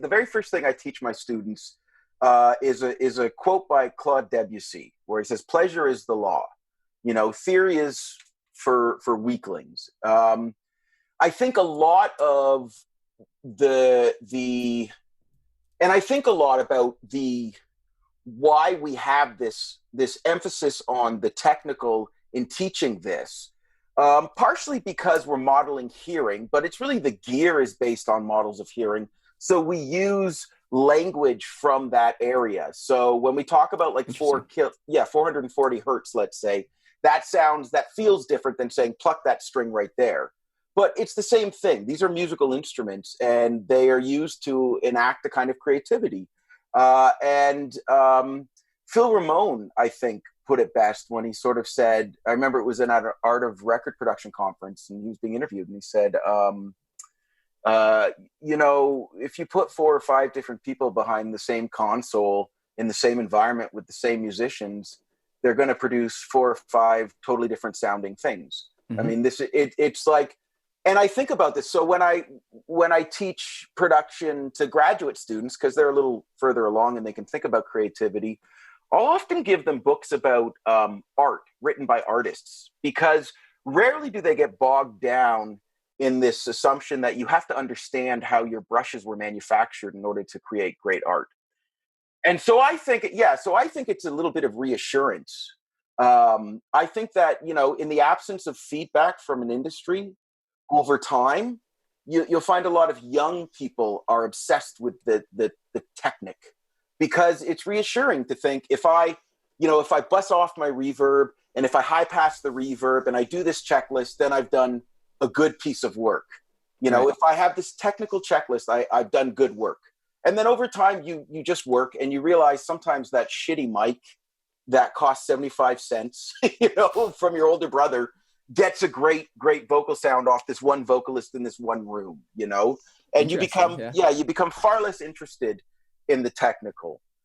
the very first thing I teach my students is a quote by Claude Debussy, where he says, "Pleasure is the law. Theory is for weaklings." I think a lot of and I think a lot about why we have this emphasis on the technical in teaching this. Partially because we're modeling hearing, but it's really the gear is based on models of hearing. So we use language from that area. So when we talk about like 440 hertz, let's say, that feels different than saying pluck that string right there. But it's the same thing. These are musical instruments, and they are used to enact a kind of creativity. And Phil Ramone, I think, put it best when he sort of said, I remember it was in an art of record production conference, and he was being interviewed, and he said, if you put 4 or 5 different people behind the same console in the same environment with the same musicians, they're going to produce 4 or 5 totally different sounding things. Mm-hmm. I mean, it's like, and I think about this. So when I teach production to graduate students, because they're a little further along and they can think about creativity, I'll often give them books about art written by artists, because rarely do they get bogged down in this assumption that you have to understand how your brushes were manufactured in order to create great art. And so I think it's a little bit of reassurance. I think that, in the absence of feedback from an industry over time, you'll find a lot of young people are obsessed with the technique, because it's reassuring to think if I bust off my reverb and if I high pass the reverb and I do this checklist, then I've done a good piece of work. Right. If I have this technical checklist, I've done good work. And then over time, you just work and you realize sometimes that shitty mic that costs 75 cents, from your older brother gets a great vocal sound off this one vocalist in this one room, and you become far less interested in the technical.